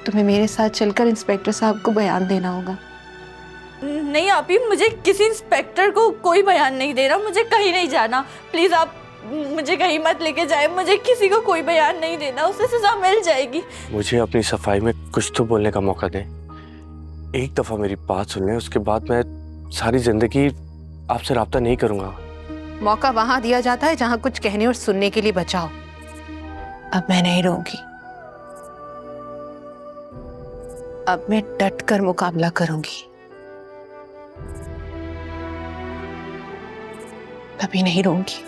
तुम्हें मेरे साथ चलकर इंस्पेक्टर साहब को बयान देना होगा। नहीं आपी, मुझे किसी इंस्पेक्टर को कोई बयान नहीं देना, मुझे कहीं नहीं जाना। प्लीज आप मुझे कहीं मत लेके जाए, मुझे किसी को कोई बयान नहीं देना, उसे सजा मिल जाएगी। मुझे अपनी सफाई में कुछ तो बोलने का मौका दें। एक दफा मेरी बात सुन लें, उसके बाद मैं सारी जिंदगी आपसे राब्ता नहीं करूंगा। मौका वहां दिया जाता है जहां कुछ कहने और सुनने के लिए बचा हो। अब मैं नहीं रहूंगी, अब मैं डट कर मुकाबला करूंगी। कभी नहीं रहूंगी।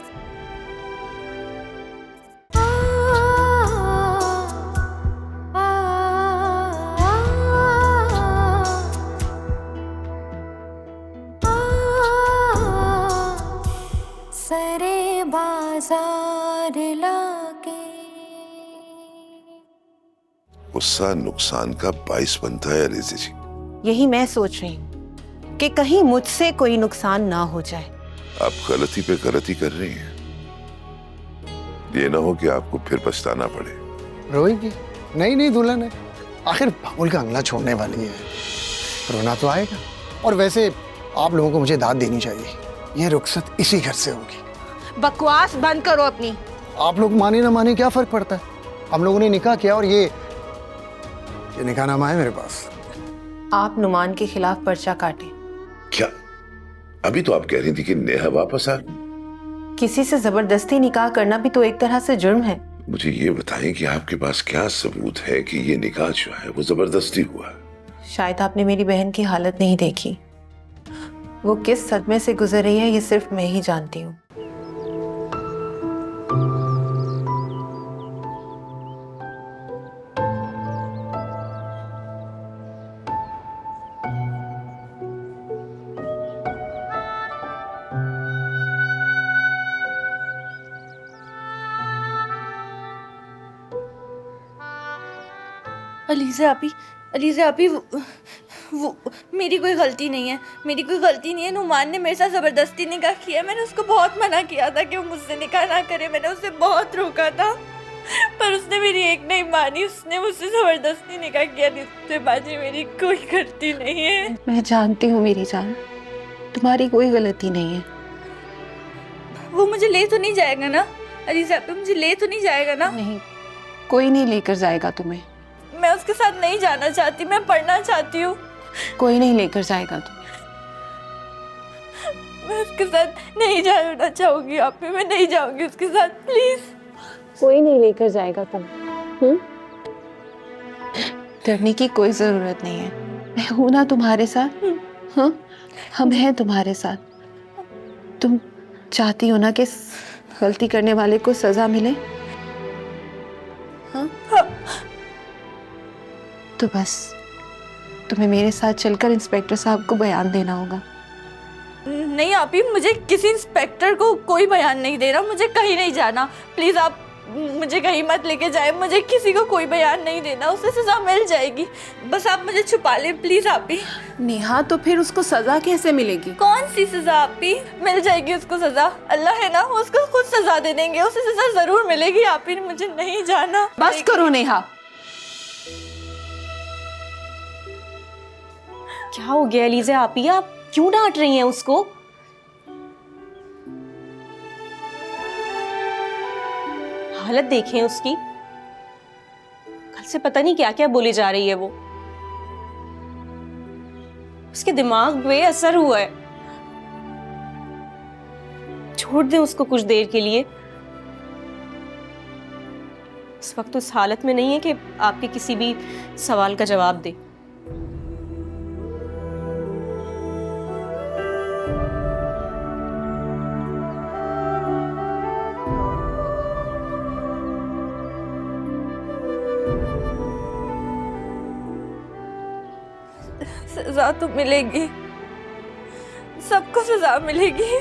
सरे बाजार लाके गुस्सा नुकसान का बाइस बनता है अलीज़ा जी। यही मैं सोच रही हूँ कि कहीं मुझसे कोई नुकसान ना हो जाए। आप गलती पे गलती कर रही हैं, ये ना हो कि आपको फिर पछताना पड़े। रोएगी? नहीं दुल्हन है, आखिर बाबुल का अंगना छोड़ने वाली है, रोना तो आएगा। और वैसे आप लोगों को मुझे दाद देनी चाहिए, ये रुखसत इसी घर से होगी। बकवास बंद करो अपनी। आप लोग माने ना माने क्या फर्क पड़ता है, हम लोगों ने निकाह किया और ये निकाहनामा है मेरे पास। आप नुमान के खिलाफ पर्चा काटें। क्या अभी तो आप कह रही थी कि नेहा वापस आ? किसी से जबरदस्ती निकाह करना भी तो एक तरह से जुर्म है। मुझे ये बताएं कि आपके पास क्या सबूत है कि ये निकाह जो है वो जबरदस्ती हुआ? शायद आपने मेरी बहन की हालत नहीं देखी, वो किस सदमे से गुजर रही है ये सिर्फ मैं ही जानती हूँ। अलीज़ा आपी वो मेरी कोई गलती नहीं है, मेरी कोई गलती नहीं है। नुमान ने मेरे साथ ज़बरदस्ती निकाह किया, मैंने उसको बहुत मना किया था कि वो मुझसे निकाह ना करे, मैंने उसे बहुत रोका था पर उसने मेरी एक नहीं मानी, उसने मुझसे ज़बरदस्ती निकाह किया। रिश्तेबाजी मेरी कोई गलती नहीं है। मैं जानती हूँ मेरी जान, तुम्हारी कोई गलती नहीं है। वो मुझे ले तो नहीं जाएगा ना अलीज़ा आपी, मुझे ले तो नहीं जाएगा ना? नहीं, कोई नहीं लेकर जाएगा तुम्हें। मैं उसके साथ नहीं जाना चाहती, मैं पढ़ना चाहती हूँ। कोई नहीं लेकर जाएगा तुम्हें। मैं उसके साथ नहीं जाना चाहूंगी आप, मैं नहीं जाऊंगी उसके साथ, प्लीज। कोई नहीं लेकर जाएगा तुम्हें। डरने की कोई जरूरत नहीं है, मैं हूं ना तुम्हारे साथ। हाँ, हम हैं तुम्हारे साथ। तुम चाहती हो ना कि गलती करने वाले को सजा मिले? हाँ? तो बस तुम्हें मेरे साथ चलकर इंस्पेक्टर साहब को बयान देना होगा। नहीं आपी, मुझे किसी इंस्पेक्टर को कोई बयान नहीं देना, मुझे कहीं नहीं जाना। प्लीज आप मुझे कहीं मत लेके जाए, मुझे किसी को कोई बयान नहीं देना, उसे सजा मिल जाएगी। बस आप मुझे छुपा लें प्लीज आपी। नेहा, तो फिर उसको सजा कैसे मिलेगी? कौन सी सजा आपी? मिल जाएगी उसको सजा, अल्लाह है ना, उसको खुद सजा दे देंगे, उसे सजा जरूर मिलेगी आपी। मुझे नहीं जाना। बस करो नेहा। क्या हो गया अलीज़ा आपी, आप क्यों डांट रही हैं उसको? हालत देखें उसकी, कल से पता नहीं क्या क्या बोली जा रही है वो। उसके दिमाग पे असर हुआ है। छोड़ दें उसको कुछ देर के लिए। इस वक्त उस हालत में नहीं है कि आपके किसी भी सवाल का जवाब दे। सजा तो मिलेगी, सबको सजा मिलेगी।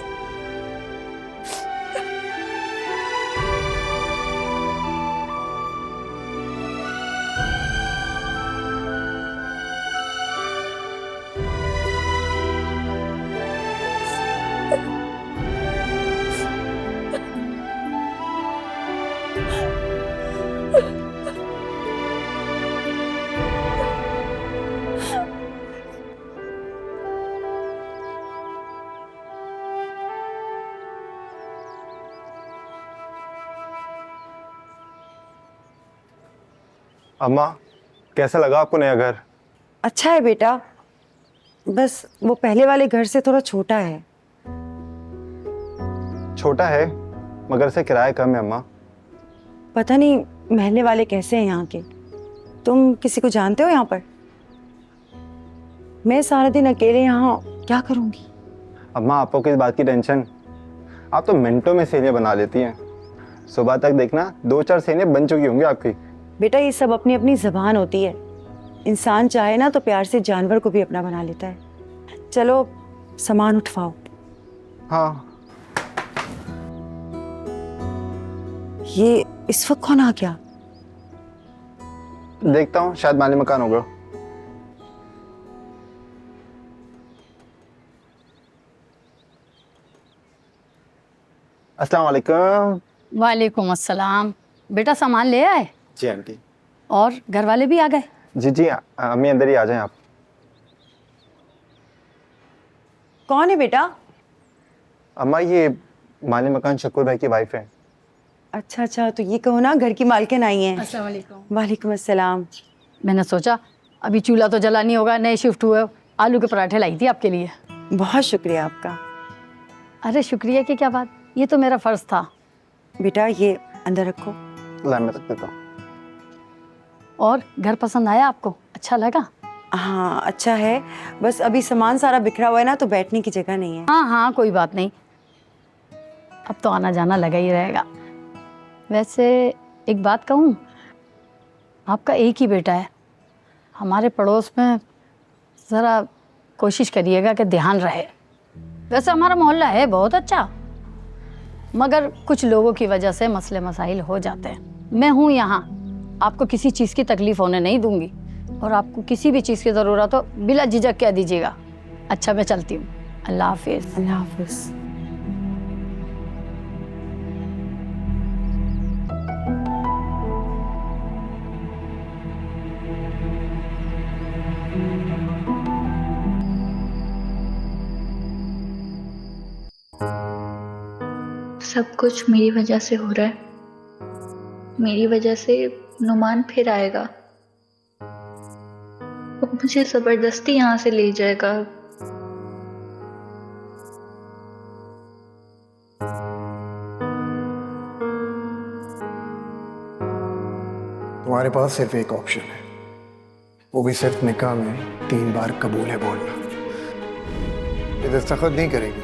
अम्मा, कैसा लगा आपको नया घर? अच्छा है बेटा, बस वो पहले वाले घर से थोड़ा छोटा है। छोटा है मगर से किराया कम है अम्मा। पता नहीं महल्ले वाले कैसे हैं यहाँ के। तुम किसी को जानते हो यहाँ पर? मैं सारा दिन अकेले यहाँ क्या करूँगी? अम्मा, आपको किस बात की टेंशन? आप तो मिनटों में सेनें बना लेती हैं। सुबह तक देखना 2-4 सेनें बन चुकी होंगी आपकी। बेटा ये सब अपनी अपनी ज़बान होती है। इंसान चाहे ना तो प्यार से जानवर को भी अपना बना लेता है। चलो सामान उठवाओ। हाँ। ये इस वक्त कौन आ गया? देखता हूँ, शायद माली मकान होगा। अस्सलाम वालेकुम। वालेकुम अस्सलाम। बेटा सामान ले आए? जी आंटी। और घर वाले भी आ गए? जी जी, अम्मी अंदर ही आ जाएं आप। कौन है बेटा? अम्मा, ये माली मकान शकूर भाई की वाइफ है। अच्छा अच्छा, तो ये कहो ना घर की मालकिन आई हैं। अस्सलाम वालेकुम। वालेकुम अस्सलाम। मैंने सोचा अभी चूल्हा तो जला नहीं होगा, नए शिफ्ट हुए हो, आलू के पराठे लाई थी आपके लिए। बहुत शुक्रिया आपका। अरे शुक्रिया की क्या बात, ये तो मेरा फर्ज था। बेटा ये अंदर रखो। ला मैं रख देता हूँ। और घर पसंद आया आपको? अच्छा लगा? हाँ अच्छा है, बस अभी सामान सारा बिखरा हुआ है ना, तो बैठने की जगह नहीं है। हाँ हाँ कोई बात नहीं, अब तो आना जाना लगा ही रहेगा। वैसे एक बात कहूँ, आपका एक ही बेटा है, हमारे पड़ोस में ज़रा कोशिश करिएगा कि ध्यान रहे। वैसे हमारा मोहल्ला है बहुत अच्छा, मगर कुछ लोगों की वजह से मसले मसाइल हो जाते हैं। मैं हूँ यहाँ, आपको किसी चीज़ की तकलीफ़ होने नहीं दूंगी, और आपको किसी भी चीज़ की ज़रूरत हो बिला झिझक कह दीजिएगा। अच्छा मैं चलती हूँ, अल्लाह हाफिज़। अल्लाह हाफिज़। सब कुछ मेरी वजह से हो रहा है। मेरी वजह से नुमान फिर आएगा, वो मुझे जबरदस्ती यहाँ से ले जाएगा। तुम्हारे पास सिर्फ एक ऑप्शन है, वो भी सिर्फ निकाह में 3 बार कबूल है बोलना। ये दस्तखत नहीं करेगी,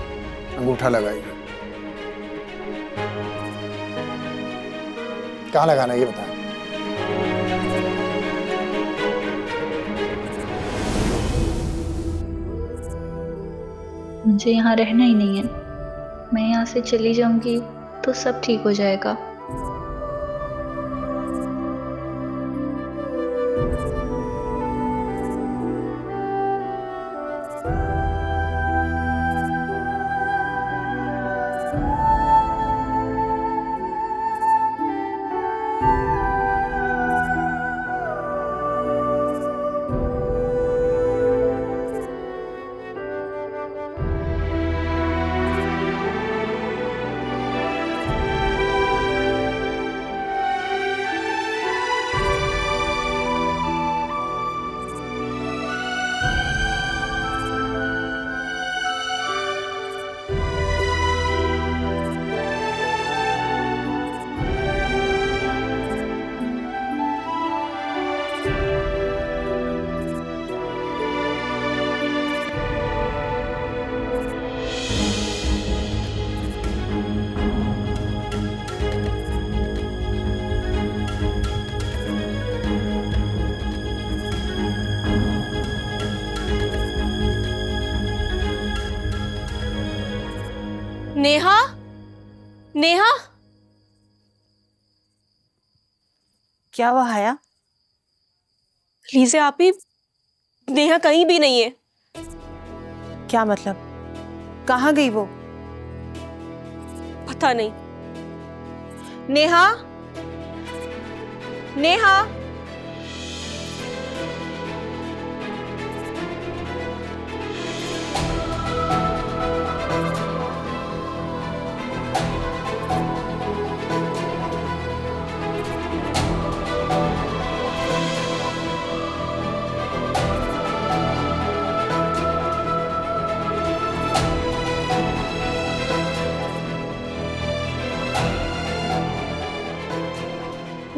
अंगूठा लगाएगी। कहाँ लगाना ये बता। मुझे यहाँ रहना ही नहीं है, मैं यहाँ से चली जाऊंगी तो सब ठीक हो जाएगा। नेहा, नेहा, क्या हुआ हया? लीजिए आप ही, नेहा कहीं भी नहीं है। क्या मतलब? कहाँ गई वो? पता नहीं। नेहा, नेहा,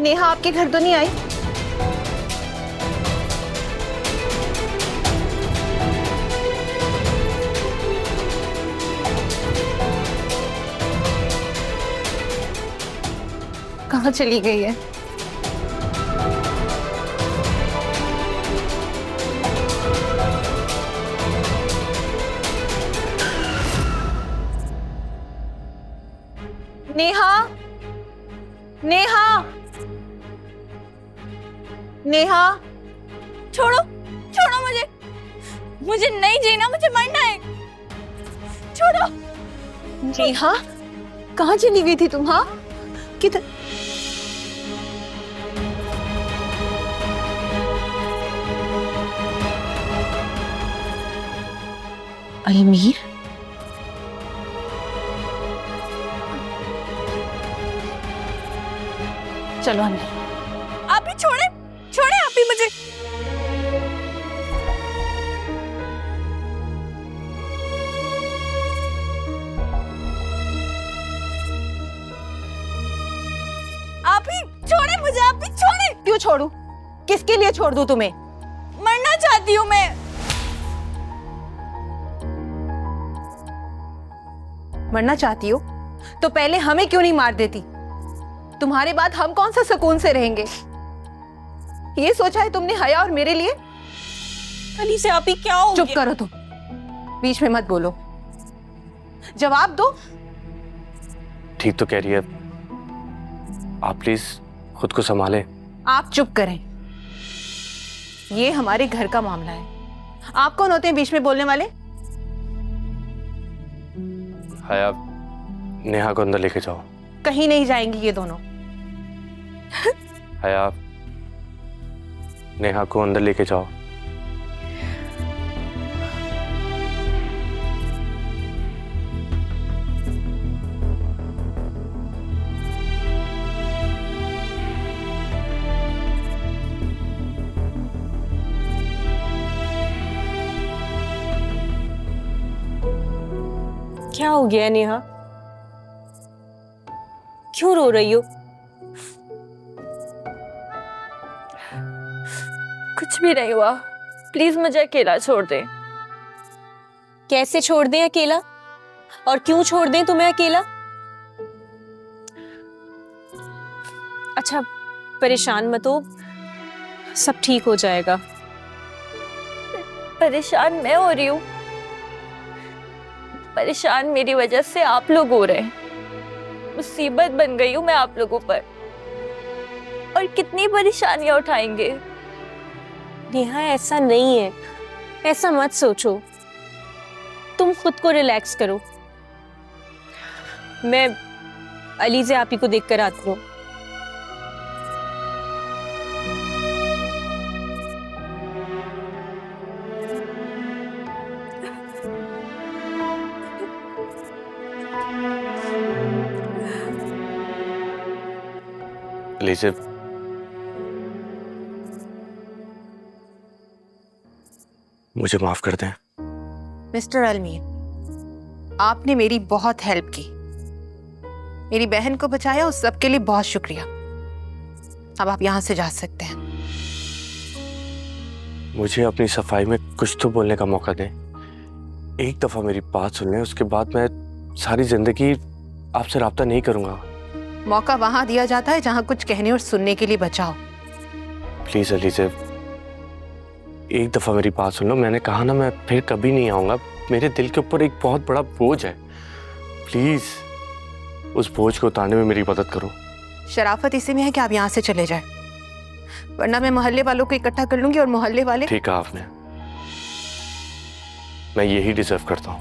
नेहा आपके घर तो नहीं आई? कहाँ चली गई है? नेहा, नेहा, नेहा, छोड़ो, छोड़ो मुझे, मुझे नहीं जीना, मुझे मरना है, छोड़ो। नेहा, कहाँ चली गई थी तुम? हाँ, किधर? अलमीर, चलो अंदर। आप ही छोड़े, छोड़े आप ही मुझे। आप ही छोड़े मुझे, आप ही छोड़े। क्यों छोड़ू? किसके लिए छोड़ दूं तुम्हें? मरना चाहती हूँ मैं। मरना चाहती हो तो पहले हमें क्यों नहीं मार देती? तुम्हारे बाद हम कौन सा सुकून से रहेंगे? ये सोचा है तुमने हया और मेरे लिए? अली से आप ही क्या हो चुप गया? करो तुम, बीच में मत बोलो, जवाब दो। ठीक तो कह रही है, आप प्लीज खुद को संभालें। आप चुप करें, ये हमारे घर का मामला है। आप कौन होते हैं बीच में बोलने वाले? हया, नेहा को अंदर लेके जाओ। कहीं नहीं जाएंगी ये दोनों। हया, नेहा को अंदर लेके जाओ। क्या हो गया नेहा? क्यों रो रही हो? कुछ भी नहीं हुआ, प्लीज मुझे अकेला छोड़ दे। कैसे छोड़ दें अकेला? और क्यों छोड़ दें तुम्हें अकेला? अच्छा, परेशान मत हो, सब ठीक हो जाएगा। परेशान मैं हो रही हूँ, परेशान मेरी वजह से आप लोग हो रहे हैं। मुसीबत बन गई हूँ मैं आप लोगों पर, और कितनी परेशानियां उठाएंगे। नेहा ऐसा नहीं है, ऐसा मत सोचो, तुम खुद को रिलैक्स करो। मैं अली से आप ही को देख कर आती हूँ। लीजिए, मुझे माफ कर दें। मिस्टर अलमीर, आपने मेरी बहुत हेल्प की, मेरी बहन को बचाया, उस सब के लिए बहुत शुक्रिया। अब आप यहां से जा सकते हैं। मुझे अपनी सफाई में कुछ तो बोलने का मौका दें। एक दफा मेरी बात सुन लें, उसके बाद मैं सारी जिंदगी आपसे राब्ता नहीं करूंगा। मौका वहां दिया जाता है जहां कुछ कहने और सुनने के लिए बचाओ। प्लीज अली से एक दफा मेरी बात सुन लो। मैंने कहा ना, मैं फिर कभी नहीं आऊंगा। मेरे दिल के ऊपर एक बहुत बड़ा बोझ है, प्लीज उस बोझ को उतारने में मेरी मदद करो। शराफत इसी में है कि आप यहाँ से चले जाएं, वरना मैं मोहल्ले वालों को इकट्ठा कर लूंगी और मोहल्ले वाले। ठीक कहा आपने, मैं यही डिजर्व करता हूँ।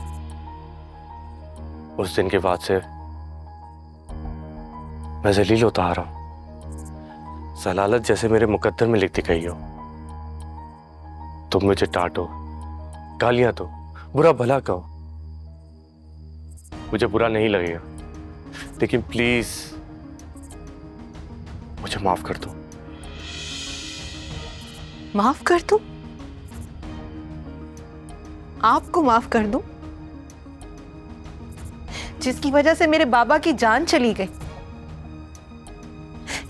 उस दिन के बाद से मैं जलील होता आ रहा हूं। जलालत जैसे मेरे मुकद्दर में लिखती गई हो। तुम मुझे डांटो, गालियां दो, बुरा भला कहो, मुझे बुरा नहीं लगेगा, लेकिन प्लीज मुझे माफ कर दो। माफ कर दूं? आपको माफ कर दूं, जिसकी वजह से मेरे बाबा की जान चली गई,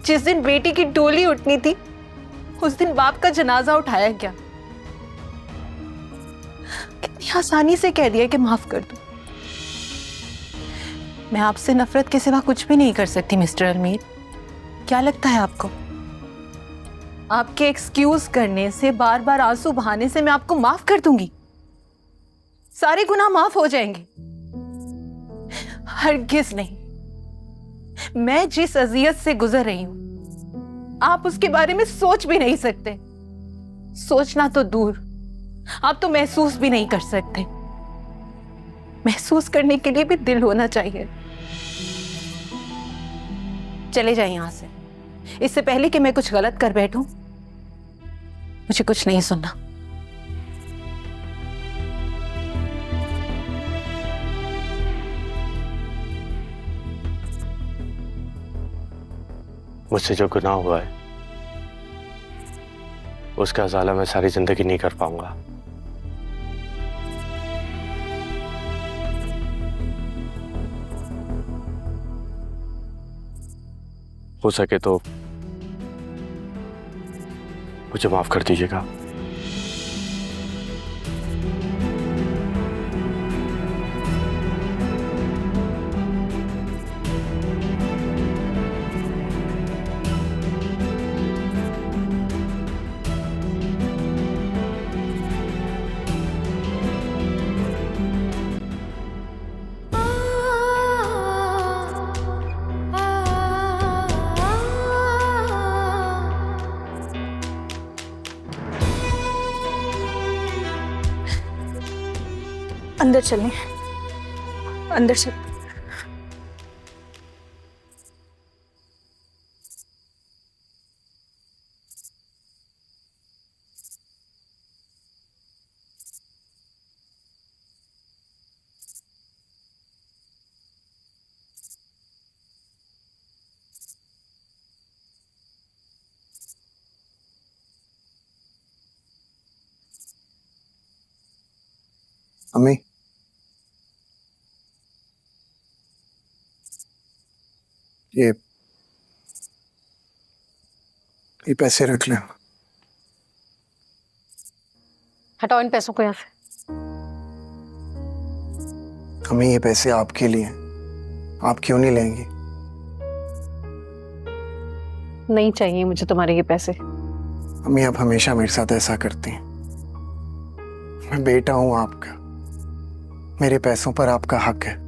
जिस दिन बेटी की डोली उठनी थी उस दिन बाप का जनाजा उठाया क्या? कितनी आसानी से कह दिया कि माफ कर दो। मैं आपसे नफरत के सिवा कुछ भी नहीं कर सकती मिस्टर अलमीर। क्या लगता है आपको आपके एक्सक्यूज करने से, बार बार आंसू बहाने से मैं आपको माफ कर दूंगी? सारे गुनाह माफ हो जाएंगे? हरगिज नहीं। मैं जिस अजियत से गुजर रही हूं आप उसके बारे में सोच भी नहीं सकते। सोचना तो दूर, आप तो महसूस भी नहीं कर सकते। महसूस करने के लिए भी दिल होना चाहिए। चले जाए यहां से, इससे पहले कि मैं कुछ गलत कर बैठूं। मुझे कुछ नहीं सुनना। मुझसे जो गुनाह हुआ है उसका अज़ाला मैं सारी जिंदगी नहीं कर पाऊंगा। हो सके तो मुझे माफ कर दीजिएगा। अंदर चलें, अंदर चल। अम्मी, ये पैसे रख लें। हटाओ इन पैसों को यहाँ से। अम्मी, ये पैसे आपके लिए हैं, आप क्यों नहीं लेंगी? नहीं चाहिए मुझे तुम्हारे ये पैसे। अम्मी, आप हमेशा मेरे साथ ऐसा करती हैं। मैं बेटा हूं आपका, मेरे पैसों पर आपका हक है।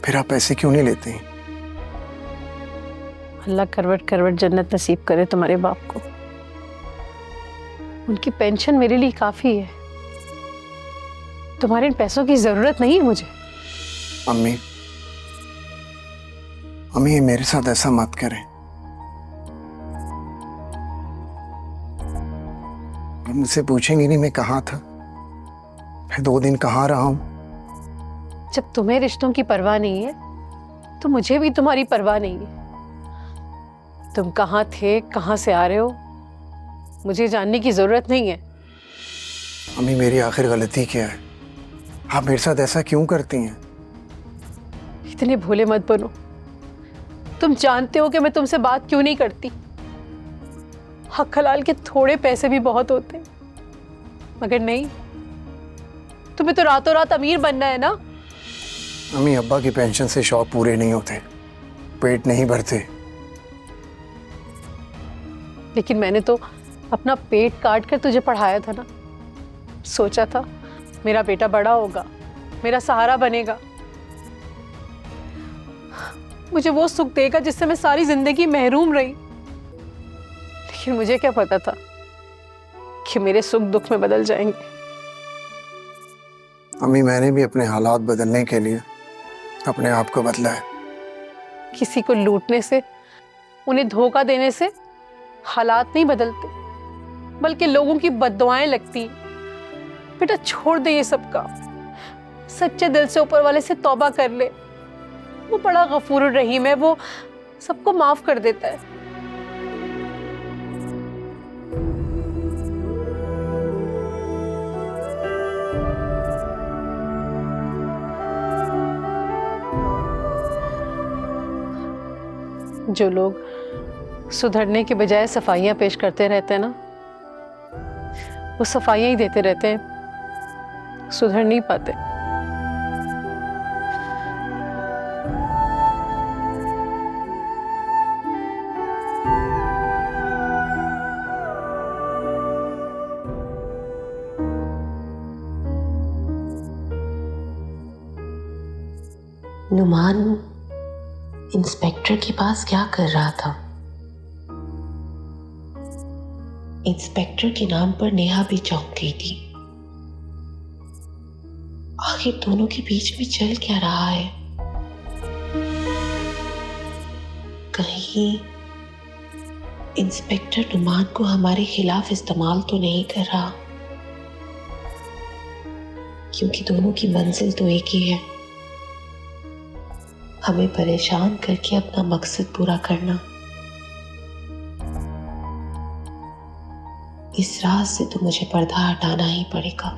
फिर आप पैसे क्यों नहीं लेते हैं? अल्लाह करवट करवट जन्नत नसीब करे तुम्हारे बाप को। उनकी पेंशन मेरे लिए काफी है। तुम्हारे इन पैसों की जरूरत नहीं है मुझे। अम्मी, अम्मी, ये मेरे साथ ऐसा मत करें। आप मुझसे पूछेंगी नहीं मैं कहाँ था, मैं 2 दिन कहाँ रहा हूं। जब तुम्हें रिश्तों की परवाह नहीं है तो मुझे भी तुम्हारी परवाह नहीं है। तुम कहाँ थे, कहाँ से आ रहे हो, मुझे जानने की जरूरत नहीं है। अम्मी, मेरी आखिर गलती क्या है? आप मेरे साथ ऐसा क्यों करती हैं? इतने भोले मत बनो। तुम जानते हो कि मैं तुमसे बात क्यों नहीं करती। हक हलाल के थोड़े पैसे भी बहुत होते हैं, मगर नहीं, तुम्हें तो रातों रात अमीर बनना है ना। अम्मी, अब्बा की पेंशन से शौक पूरे नहीं होते, पेट नहीं भरते। लेकिन मैंने तो अपना पेट काट कर तुझे पढ़ाया था ना। सोचा था मेरा बेटा बड़ा होगा, मेरा सहारा बनेगा, मुझे वो सुख देगा जिससे मैं सारी जिंदगी महरूम रही। लेकिन मुझे क्या पता था कि मेरे सुख दुख में बदल जाएंगे। अम्मी, मैंने भी अपने हालात बदलने के लिए अपने आप को बदला है। किसी को लूटने से, उन्हें धोखा देने से हालात नहीं बदलते, बल्कि लोगों की बद्दुआएं लगती। बेटा छोड़ दे ये सब काम, सच्चे दिल से ऊपर वाले से तौबा कर ले। वो बड़ा गफूर रहीम है, वो सबको माफ कर देता है। जो लोग सुधरने के बजाय सफाइयाँ पेश करते रहते हैं ना, वो सफाइयाँ ही देते रहते हैं, सुधर नहीं पाते। नुमान इंस्पेक्टर के पास क्या कर रहा था? इंस्पेक्टर के नाम पर नेहा भी चौंक गई थी। आखिर दोनों के बीच में चल क्या रहा है? कहीं इंस्पेक्टर नुमान को हमारे खिलाफ इस्तेमाल तो नहीं कर रहा? क्योंकि दोनों की मंजिल तो एक ही है, हमें परेशान करके अपना मकसद पूरा करना। इस राज से तो मुझे पर्दा हटाना ही पड़ेगा।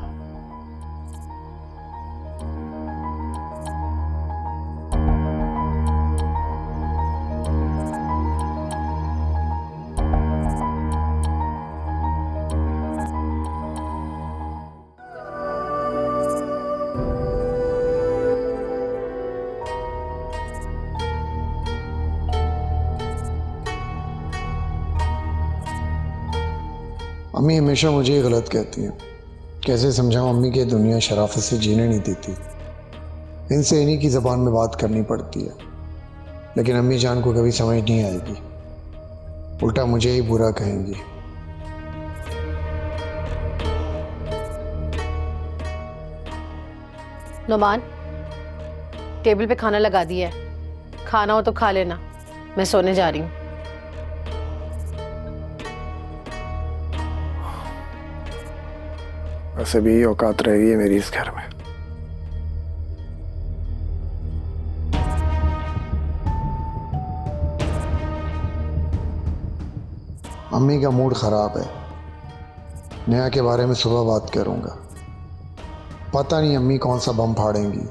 अम्मी हमेशा मुझे ही गलत कहती हैं। कैसे समझाऊं अम्मी की दुनिया शराफत से जीने नहीं देती। इनसे इन्हीं की ज़बान में बात करनी पड़ती है, लेकिन अम्मी जान को कभी समझ नहीं आएगी, उल्टा मुझे ही बुरा कहेंगी। नुमान, टेबल पे खाना लगा दिया है, खाना हो तो खा लेना, मैं सोने जा रही हूँ। वैसे भी यही औकात रहेगी है मेरी इस घर में। अम्मी का मूड खराब है, नेहा के बारे में सुबह बात करूंगा। पता नहीं अम्मी कौन सा बम फाड़ेंगी।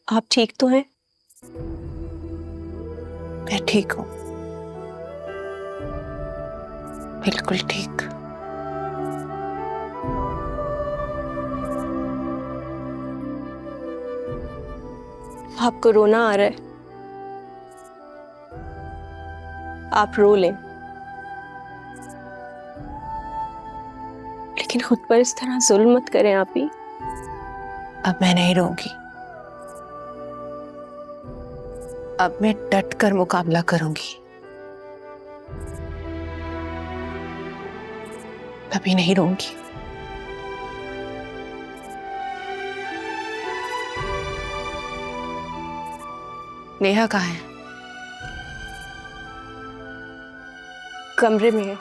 आप ठीक तो हैं? मैं ठीक हूं, बिल्कुल ठीक। आपको रोना आ रहा है, आप रो लें, लेकिन खुद पर इस तरह जुल्म मत करें आप ही। अब मैं नहीं रोऊंगी, अब मैं डट कर मुकाबला करूंगी। कभी नहीं रोऊंगी। नेहा कहाँ है? कमरे में है।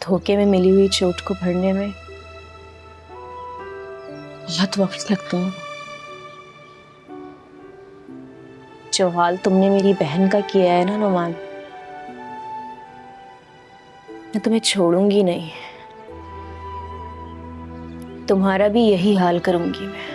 धोखे में मिली हुई चोट को भरने में बहुत वक्त लगता है। जो हाल तुमने मेरी बहन का किया है ना नुमान, मैं तुम्हें छोड़ूंगी नहीं, तुम्हारा भी यही हाल करूंगी मैं।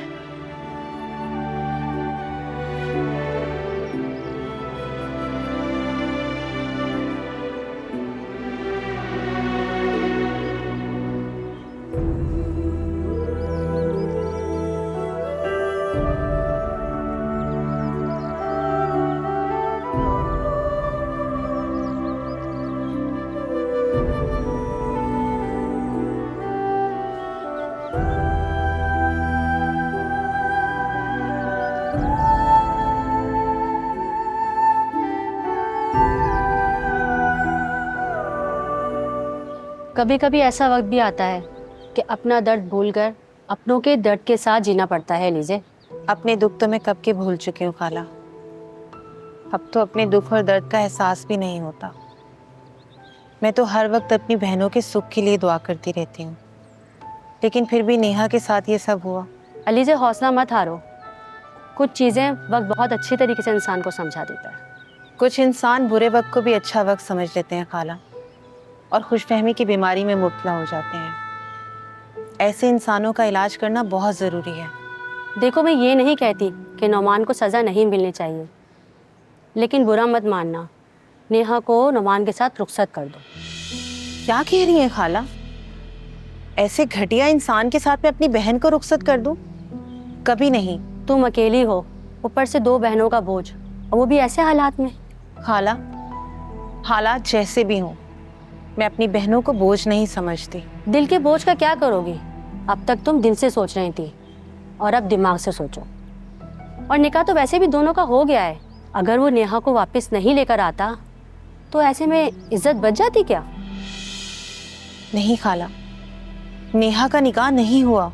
कभी कभी ऐसा वक्त भी आता है कि अपना दर्द भूलकर अपनों के दर्द के साथ जीना पड़ता है। लीजिए, अपने दुख तो मैं कब के भूल चुकी हूँ खाला। अब तो अपने दुख और दर्द का एहसास भी नहीं होता। मैं तो हर वक्त अपनी बहनों के सुख के लिए दुआ करती रहती हूँ, लेकिन फिर भी नेहा के साथ ये सब हुआ। अलीजे, हौसला मत हारो। कुछ चीज़ें वक्त बहुत अच्छी तरीके से इंसान को समझा देता है। कुछ इंसान बुरे वक्त को भी अच्छा वक्त समझ लेते हैं खाला, और खुशफहमी की बीमारी में मुब्तला हो जाते हैं। ऐसे इंसानों का इलाज करना बहुत ज़रूरी है। देखो, मैं ये नहीं कहती कि नौमान को सज़ा नहीं मिलनी चाहिए, लेकिन बुरा मत मानना, नेहा को नौमान के साथ रुखसत कर दो। क्या कह रही हैं खाला? ऐसे घटिया इंसान के साथ मैं अपनी बहन को रुखसत कर दूं? कभी नहीं। तुम अकेली हो, ऊपर से 2 बहनों का बोझ, और वो भी ऐसे हालात में। खाला, हालात जैसे भी हों, मैं अपनी बहनों को बोझ नहीं समझती। दिल के बोझ का क्या करोगी? अब तक तुम दिल से सोच रही थी, और अब दिमाग से सोचो। और निकाह तो वैसे भी दोनों का हो गया है। अगर वो नेहा को वापस नहीं लेकर आता तो ऐसे में इज्जत बच जाती क्या? नहीं खाला, नेहा का निकाह नहीं हुआ।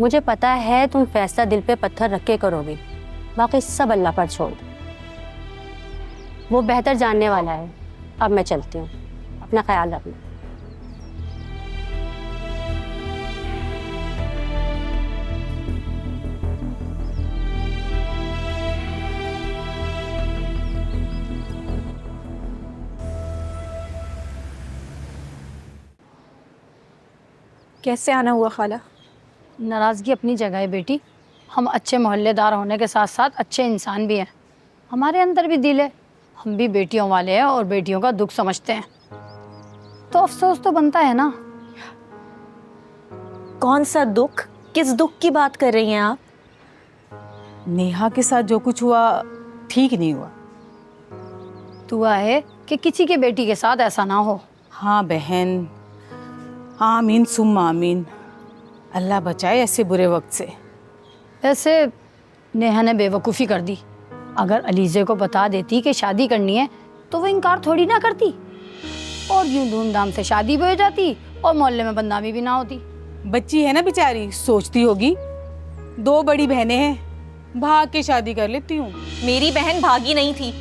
मुझे पता है तुम फैसला दिल पे पत्थर रख के करोगी, बाकी सब अल्लाह पर छोड़ दो, वो बेहतर जानने वाला है। अब मैं चलती हूँ, अपना ख्याल रखना। कैसे आना हुआ खाला? नाराज़गी अपनी जगह है बेटी। हम अच्छे मोहल्लेदार होने के साथ साथ अच्छे इंसान भी हैं। हमारे अंदर भी दिल है, हम भी बेटियों वाले हैं और बेटियों का दुख समझते हैं, तो अफसोस तो बनता है ना। कौन सा दुख? किस दुख की बात कर रही हैं आप? नेहा के साथ जो कुछ हुआ ठीक नहीं हुआ। दुआ है कि किसी के बेटी के साथ ऐसा ना हो। हाँ बहन, आमीन सुम्मा आमीन। अल्लाह बचाए ऐसे बुरे वक्त से। वैसे नेहा ने बेवकूफ़ी कर दी। अगर अलीज़े को बता देती कि शादी करनी है तो वो इनकार थोड़ी ना करती, और यूं धूमधाम से शादी भी हो जाती और मोहल्ले में बदनामी भी ना होती। बच्ची है ना बेचारी, सोचती होगी 2 बड़ी बहनें हैं, भाग के शादी कर लेती हूँ। मेरी बहन भागी नहीं थी,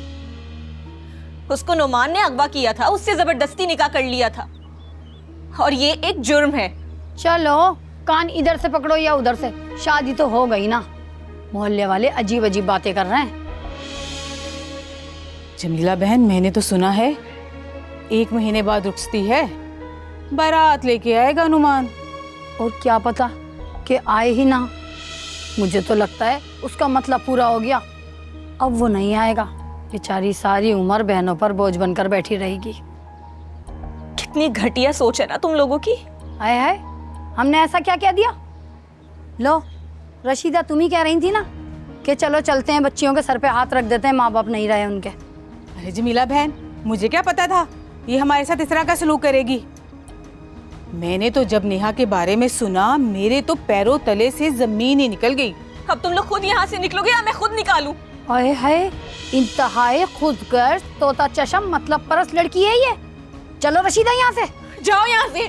उसको नुमान ने अगवा किया था, उससे जबरदस्ती निकाह कर लिया था, और ये एक जुर्म है। चलो कान इधर से पकड़ो या उधर से, शादी तो हो गई ना। मोहल्ले वाले अजीब अजीब बातें कर रहे हैं। जमीला बहन, मैंने तो सुना है 1 महीने बाद रुखसती है, बारात लेके आएगा नुमान। और क्या पता कि आए ही ना। मुझे तो लगता है उसका मतलब पूरा हो गया, अब वो नहीं आएगा। बेचारी सारी उम्र बहनों पर बोझ बनकर बैठी रहेगी। कितनी घटिया सोच है ना तुम लोगों की। आए हाय, हमने ऐसा क्या कह दिया? लो रशीदा, तुम ही कह रही थी ना कि चलो चलते हैं, बच्चियों के सर पे हाथ रख देते हैं, माँ बाप नहीं रहे उनके। अरे जमीला बहन, मुझे क्या पता था ये हमारे साथ इस तरह का सलूक करेगी। मैंने तो जब नेहा के बारे में सुना, मेरे तो पैरों तले से जमीन ही निकल गई। अब तुम लोग खुद यहाँ से निकलोगे या मैं खुद निकालूं? आए हाय, इंतहाई खुदगर्ज तोता चशम मतलब परस लड़की है ये। चलो रशीदा यहाँ से जाओ, यहाँ से।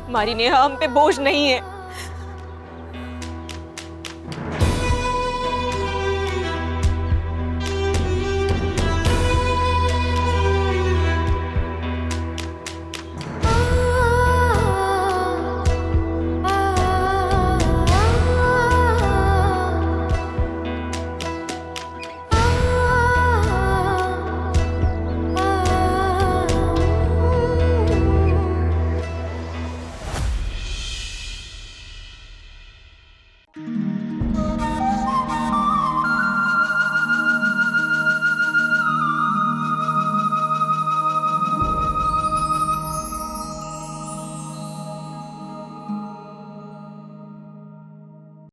हमारी नेहा हम पे बोझ नहीं है।